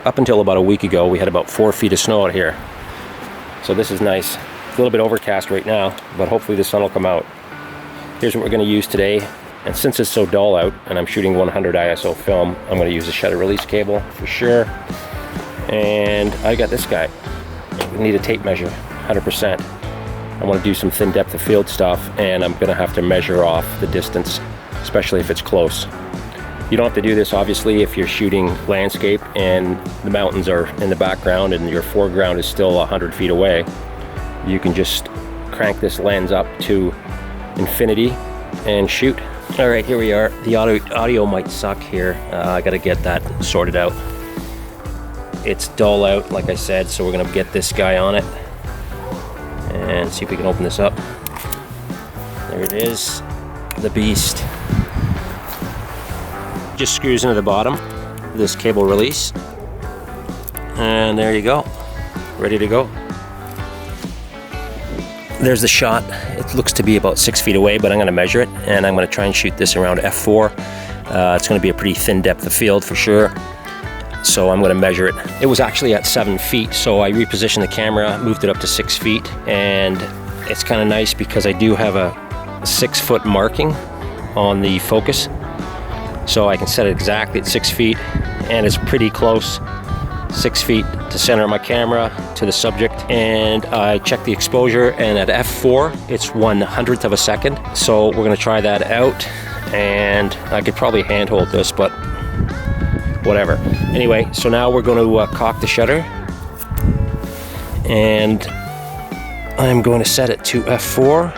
up until about a week ago, we had about 4 feet of snow out here. So this is nice. It's a little bit overcast right now, but hopefully the sun will come out. Here's what we're going to use today. And since it's so dull out and I'm shooting 100 ISO film, I'm going to use a shutter release cable for sure. And I got this guy. We need a tape measure, 100%. I want to do some thin depth of field stuff, and I'm going to have to measure off the distance, especially if it's close. You don't have to do this obviously if you're shooting landscape and the mountains are in the background and your foreground is still 100 feet away. You can just crank this lens up to infinity and shoot. All right, here we are. The audio might suck here. I got to get that sorted out. It's dull out, like I said, so we're going to get this guy on it and see if we can open this up. There it is, the beast. Just screws into the bottom, this cable release, and there you go, ready to go. There's the shot. It looks to be about 6 feet away, but I'm going to measure it, and I'm going to try and shoot this around f4. It's going to be a pretty thin depth of field for sure, so I'm going to measure it. It was actually at 7 feet, so I repositioned the camera, moved it up to 6 feet, and it's kind of nice because I do have a 6 foot marking on the focus, so I can set it exactly at 6 feet, and it's pretty close. 6 feet to center of my camera to the subject, and I checked the exposure, and at f4 it's 1/100th of a second. So we're going to try that out, and I could probably handhold this, but whatever. Anyway, so now we're going to cock the shutter, and I'm going to set it to f4,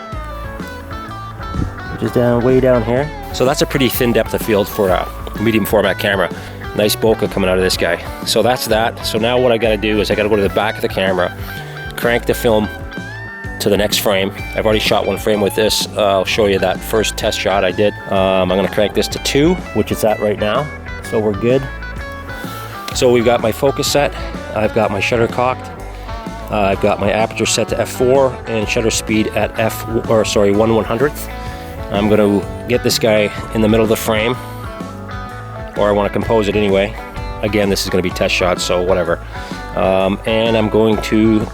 which is way down here. So that's a pretty thin depth of field for a medium format camera. Nice bokeh coming out of this guy. So that's that. So now what I got to do is I got to go to the back of the camera, crank the film to the next frame. I've already shot 1 frame with this. I'll show you that first test shot I did. I'm going to crank this to 2, which it's at right now. So we're good. So we've got my focus set. I've got my shutter cocked. I've got my aperture set to f4 and shutter speed at 1/100th. I'm going to get this guy in the middle of the frame, or I want to compose it anyway. Again, this is going to be test shots, so whatever. And I'm going to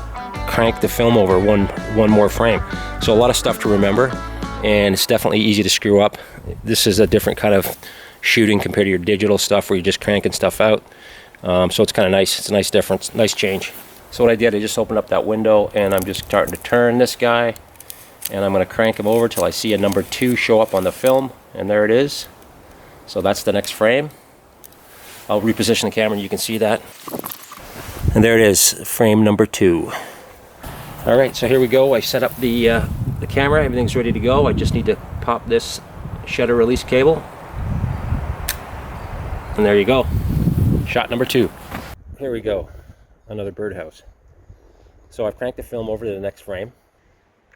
crank the film over one more frame. So a lot of stuff to remember, and it's definitely easy to screw up. This is a different kind of shooting compared to your digital stuff where you're just cranking stuff out. So it's kind of nice. It's a nice difference, nice change. So what I did, I just opened up that window, and I'm just starting to turn this guy, and I'm going to crank him over till I see a number 2 show up on the film, and there it is. So that's the next frame. I'll reposition the camera and you can see that. And there it is, frame number 2. All right, so here we go. I set up the camera, everything's ready to go. I just need to pop this shutter release cable. And there you go, shot number 2. Here we go, another birdhouse. So I've cranked the film over to the next frame.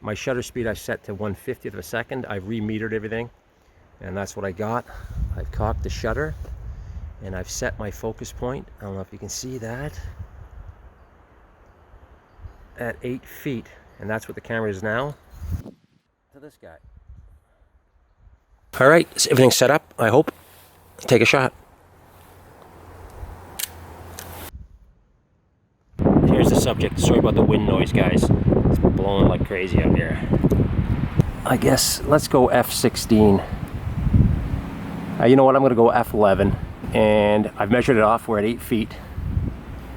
My shutter speed I set to 1/50th of a second. I've remetered everything, and that's what I got. I've cocked the shutter, and I've set my focus point. I don't know if you can see that. At 8 feet, and that's what the camera is now. To this guy. All right, so everything's set up, I hope. Let's take a shot. Here's the subject. Sorry about the wind noise, guys. It's blowing like crazy out here. I guess let's go f16. You know what, I'm going to go f11, and I've measured it off. We're at 8 feet.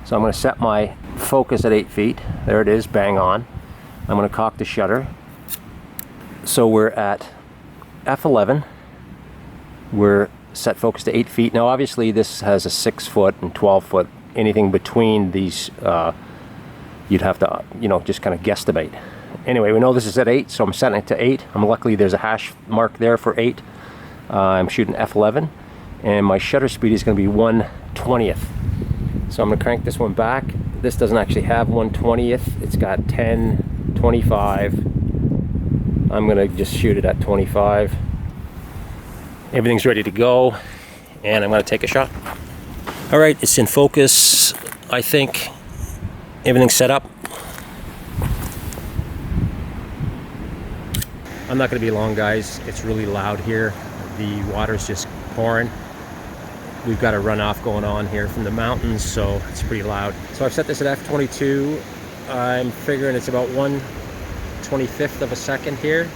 So I'm going to set my focus at 8 feet. There it is, bang on. I'm going to cock the shutter. So we're at f11. We're set focus to 8 feet. Now obviously this has a 6 foot and 12 foot. Anything between these, you'd have to, just kind of guesstimate. Anyway, we know this is at 8, so I'm setting it to 8. Luckily there's a hash mark there for 8. I'm shooting f11, and my shutter speed is going to be 1/20th. So I'm going to crank this one back. This doesn't actually have 1/20th. It's got 10, 25. I'm going to just shoot it at 25. Everything's ready to go, and I'm going to take a shot. All right, it's in focus. I think everything's set up. I'm not going to be long, guys. It's really loud here. The water's just pouring. we've got a runoff going on here from the mountains, so it's pretty loud. So I've set this at f22. I'm figuring it's about 1/25th of a second here,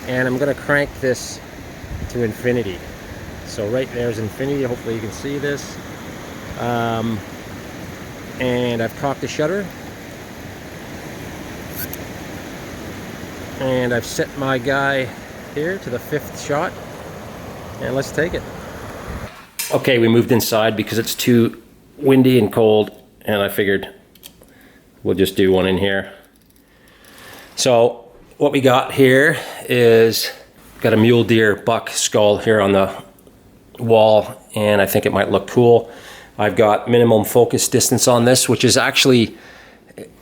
and I'm gonna crank this to infinity. So right there's infinity, hopefully you can see this. And I've cocked the shutter. And I've set my guy here to the 5th shot. And let's take it. Okay, we moved inside because it's too windy and cold, and I figured we'll just do one in here. So what we got here is got a mule deer buck skull here on the wall, and I think it might look cool. I've got minimum focus distance on this, which is actually,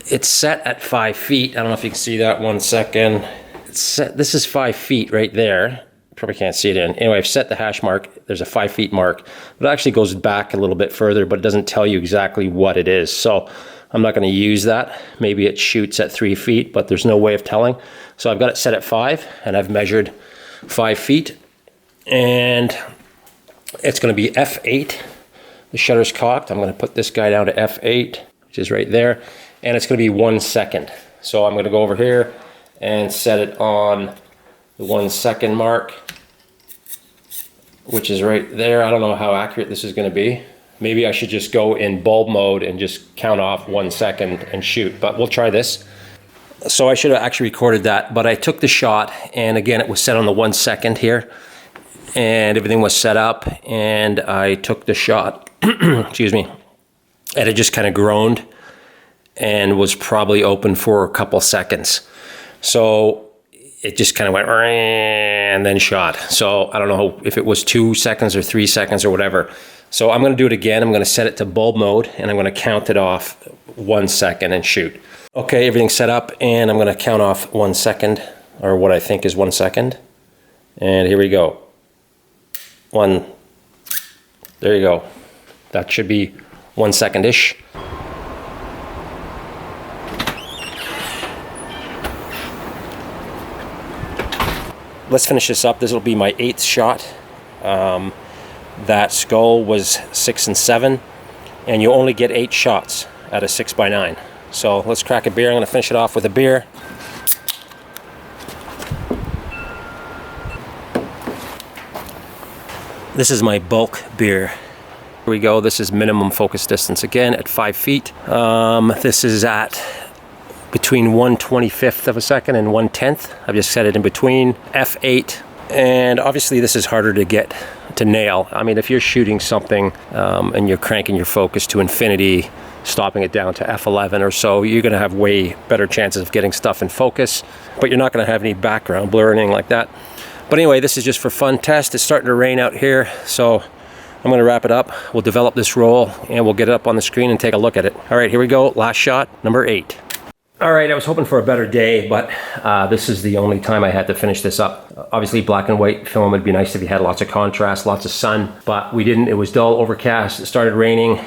it's set at 5 feet. I don't know if you can see that. 1 second. It's set, this is 5 feet right there. Probably can't see it in. Anyway, I've set the hash mark. There's a 5 feet mark. It actually goes back a little bit further, but it doesn't tell you exactly what it is. So I'm not going to use that. Maybe it shoots at 3 feet, but there's no way of telling. So I've got it set at 5, and I've measured 5 feet. And it's going to be f8. The shutter's cocked. I'm going to put this guy down to f8, which is right there. And it's going to be 1 second. So I'm going to go over here and set it on the 1 second mark, which is right there. I don't know how accurate this is going to be. Maybe I should just go in bulb mode and just count off 1 second and shoot, but we'll try this. So I should have actually recorded that, but I took the shot, and again, it was set on the 1 second here, and everything was set up, and I took the shot, excuse me, and it just kind of groaned and was probably open for a couple seconds. So it just kind of went and then shot. So I don't know if it was 2 seconds or 3 seconds or whatever. So I'm going to do it again. I'm going to set it to bulb mode, and I'm going to count it off 1 second and shoot. Okay, everything's set up, and I'm going to count off 1 second, or what I think is 1 second. And here we go. 1. There you go. That should be 1 second-ish. Let's finish this up. This will be my 8th shot. That skull was 6 and 7, and you only get 8 shots at a 6x9. So let's crack a beer. I'm going to finish it off with a beer. This is my bulk beer. Here we go. This is minimum focus distance again at 5 feet. This is at between 1/25th of a second and 1/10th. I've just set it in between f8, and obviously this is harder to get to nail. I mean, if you're shooting something and you're cranking your focus to infinity, stopping it down to f11 or so, you're going to have way better chances of getting stuff in focus, but you're not going to have any background blur or anything like that. But anyway, this is just for fun test. It's starting to rain out here, so I'm going to wrap it up. We'll develop this roll, and we'll get it up on the screen and take a look at it. All right, here we go. Last shot, number 8. All right, I was hoping for a better day, but this is the only time I had to finish this up. Obviously, black and white film would be nice if you had lots of contrast, lots of sun, but we didn't. It was dull, overcast. It started raining.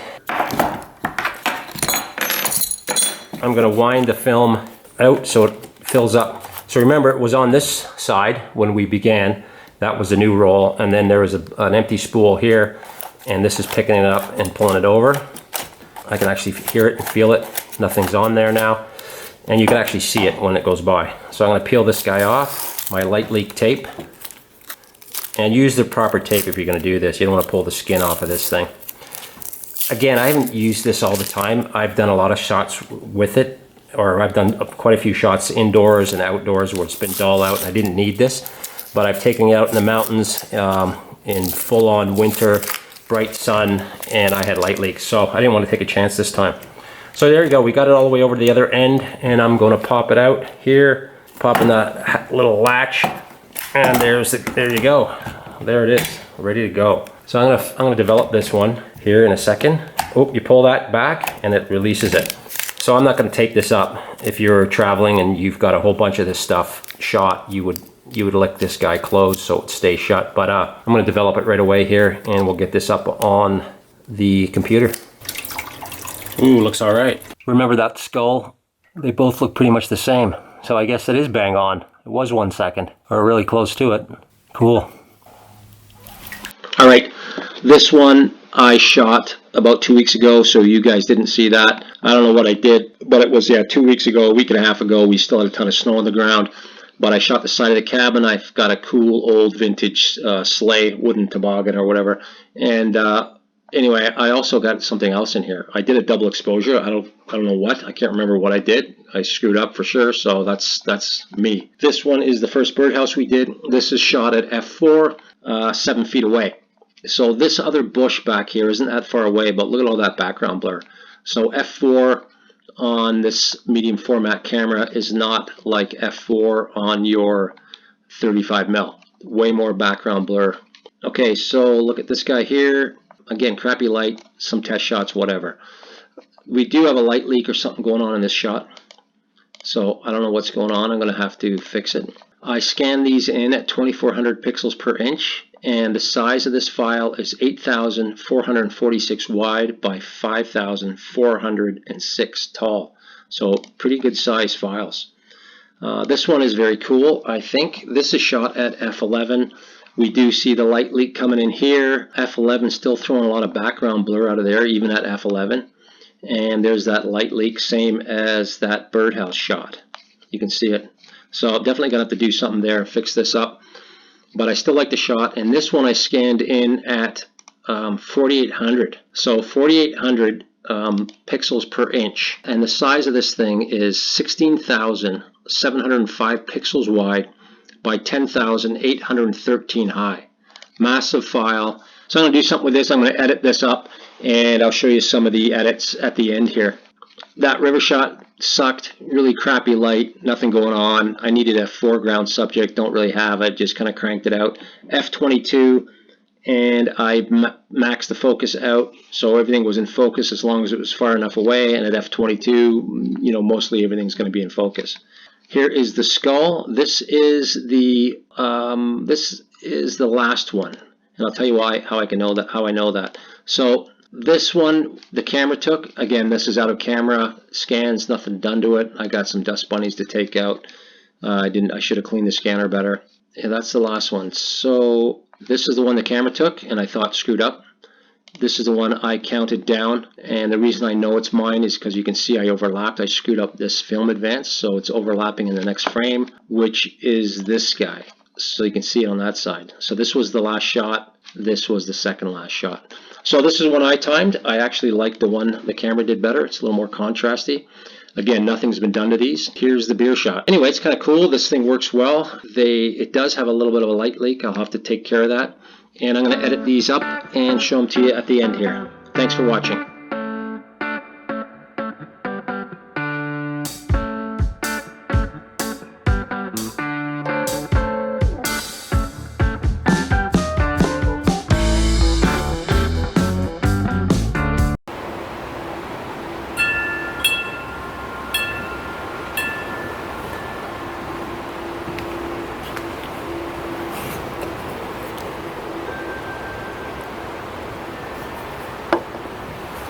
I'm going to wind the film out so it fills up. So remember, it was on this side when we began. That was the new roll, and then there was an empty spool here, and this is picking it up and pulling it over. I can actually hear it and feel it. Nothing's on there now, and you can actually see it when it goes by. So I'm going to peel this guy off, my light leak tape, and use the proper tape if you're going to do this. You don't want to pull the skin off of this thing. Again, I haven't used this all the time. I've done a lot of shots with it, or I've done quite a few shots indoors and outdoors where it's been dull out and I didn't need this. But I've taken it out in the mountains in full-on winter, bright sun, and I had light leaks. So I didn't want to take a chance this time. So there you go. We got it all the way over to the other end, and I'm going to pop it out here, pop in that little latch, and there you go. There it is, ready to go. So I'm gonna develop this one here in a second. Oh, you pull that back and it releases it. So I'm not gonna take this up. If you're traveling and you've got a whole bunch of this stuff shot, you would lick this guy closed so it stays shut. But I'm gonna develop it right away here, and we'll get this up on the computer. Ooh, looks all right. Remember that skull? They both look pretty much the same. So I guess it is bang on. It was 1 second, or really close to it. Cool. All right, This one I shot about 2 weeks ago, so you guys didn't see that. I don't know what I did, but it was, yeah, 2 weeks ago, a week and a half ago. We still had a ton of snow on the ground, but I shot the side of the cabin. I've got a cool old vintage sleigh, wooden toboggan or whatever. And anyway, I also got something else in here. I did a double exposure. I don't know what. I can't remember what I did. I screwed up for sure, so that's me. This one is the first birdhouse we did. This is shot at f4, 7 feet away. So this other bush back here isn't that far away, but look at all that background blur. So f4 on this medium format camera is not like f4 on your 35mm. Way more background blur. Okay, so look at this guy here. Again, crappy light, some test shots, whatever. We do have a light leak or something going on in this shot. So I don't know what's going on. I'm going to have to fix it. I scanned these in at 2400 pixels per inch, and the size of this file is 8,446 wide by 5,406 tall. So pretty good size files. This one is very cool. I think this is shot at f11. We do see the light leak coming in here. f11 still throwing a lot of background blur out of there, even at f11. And there's that light leak, same as that birdhouse shot. You can see it. So I'm definitely going to have to do something there and fix this up. But I still like the shot. And this one I scanned in at 4800. So 4800 pixels per inch. And the size of this thing is 16,705 pixels wide by 10,813 high. Massive file. So I'm going to do something with this. I'm going to edit this up, and I'll show you some of the edits at the end here. That river shot sucked. Really crappy light. Nothing going on. I needed a foreground subject. Don't really have it. Just kind of cranked it out. F22, and I maxed the focus out, so everything was in focus as long as it was far enough away. And at F22, you know, mostly everything's going to be in focus. Here is the skull. This is the last one, and I'll tell you how I know that. So this one the camera took. Again, this is out of camera scans. Nothing done to it. I got some dust bunnies to take out. I should have cleaned the scanner better. And that's the last one. So this is the one the camera took, and I thought screwed up. This is the one I counted down, and the reason I know it's mine is because you can see I overlapped. I screwed up this film advance, so it's overlapping in the next frame, which is this guy. So you can see it on that side. So this was the last shot. This was the second last shot. So this is one I timed. I actually like the one the camera did better. It's a little more contrasty. Again, nothing's been done to these. Here's the beer shot. Anyway, it's kind of cool. This thing works well. It does have a little bit of a light leak. I'll have to take care of that. And I'm going to edit these up and show them to you at the end here. Thanks for watching.